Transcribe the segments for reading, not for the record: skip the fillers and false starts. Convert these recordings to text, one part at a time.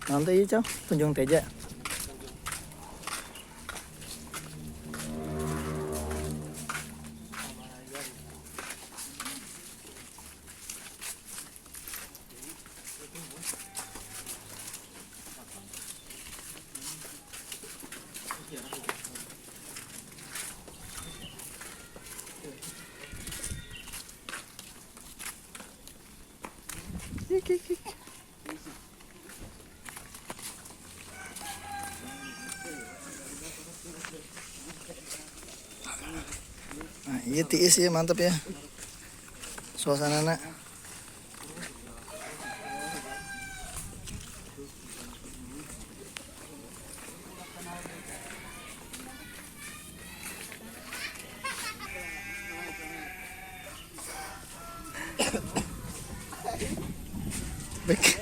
Nanti ya Cau, Tunjung Teja. Nah, iya tiis ya, mantap ya suasana. Baik.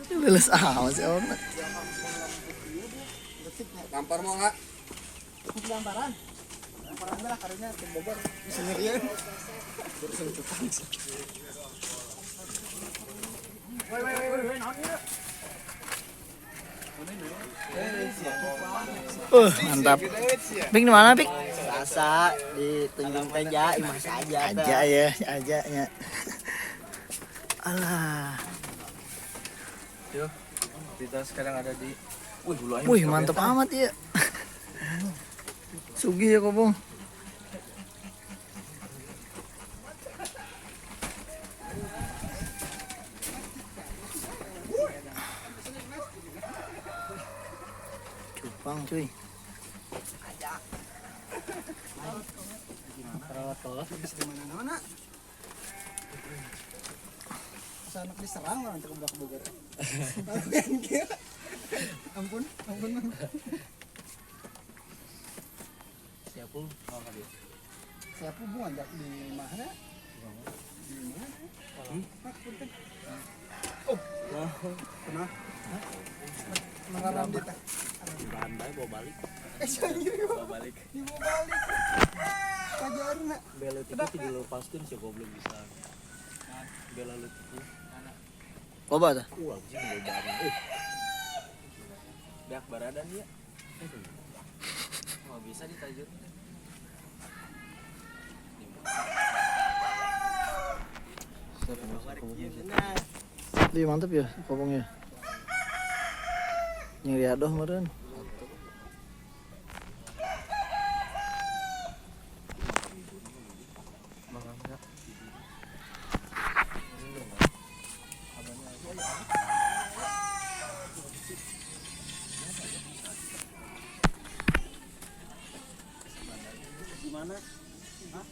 Lulus amat sih orang. Tampar mau nggak? Gamparan lah karunya ke Bogor. Sendirian. Berusaha tukang. Woi, naon ieu? Mantap. Pik di mana, Pik? Biasa di Tunjung Teja, imah saja. Aja ya, ajanya. Alah. Yuk, kita sekarang ada di Wih, mantap amat ya. Sugi ya kobong. Cupang cuy. Di mana-mana. Anak diserang orang ke Bogor. Ampun. siapa? Oh, tadi. Siapa bunga jak di mana? Di mana? Punten. Oh, pernah. Mengaram di teh. Di Bandai bawa balik. Bawa balik. Dibawa balik. Kajarna. Bela itu dilepaskan sih goblok bisa. Bela lu itu. Loba tah? Wah, sih goblok. Dak baradan dia. Nggak bisa ditajur. Ih, mantap ya kobongnya. Nyeri adoh meureun. Gimana? Hah?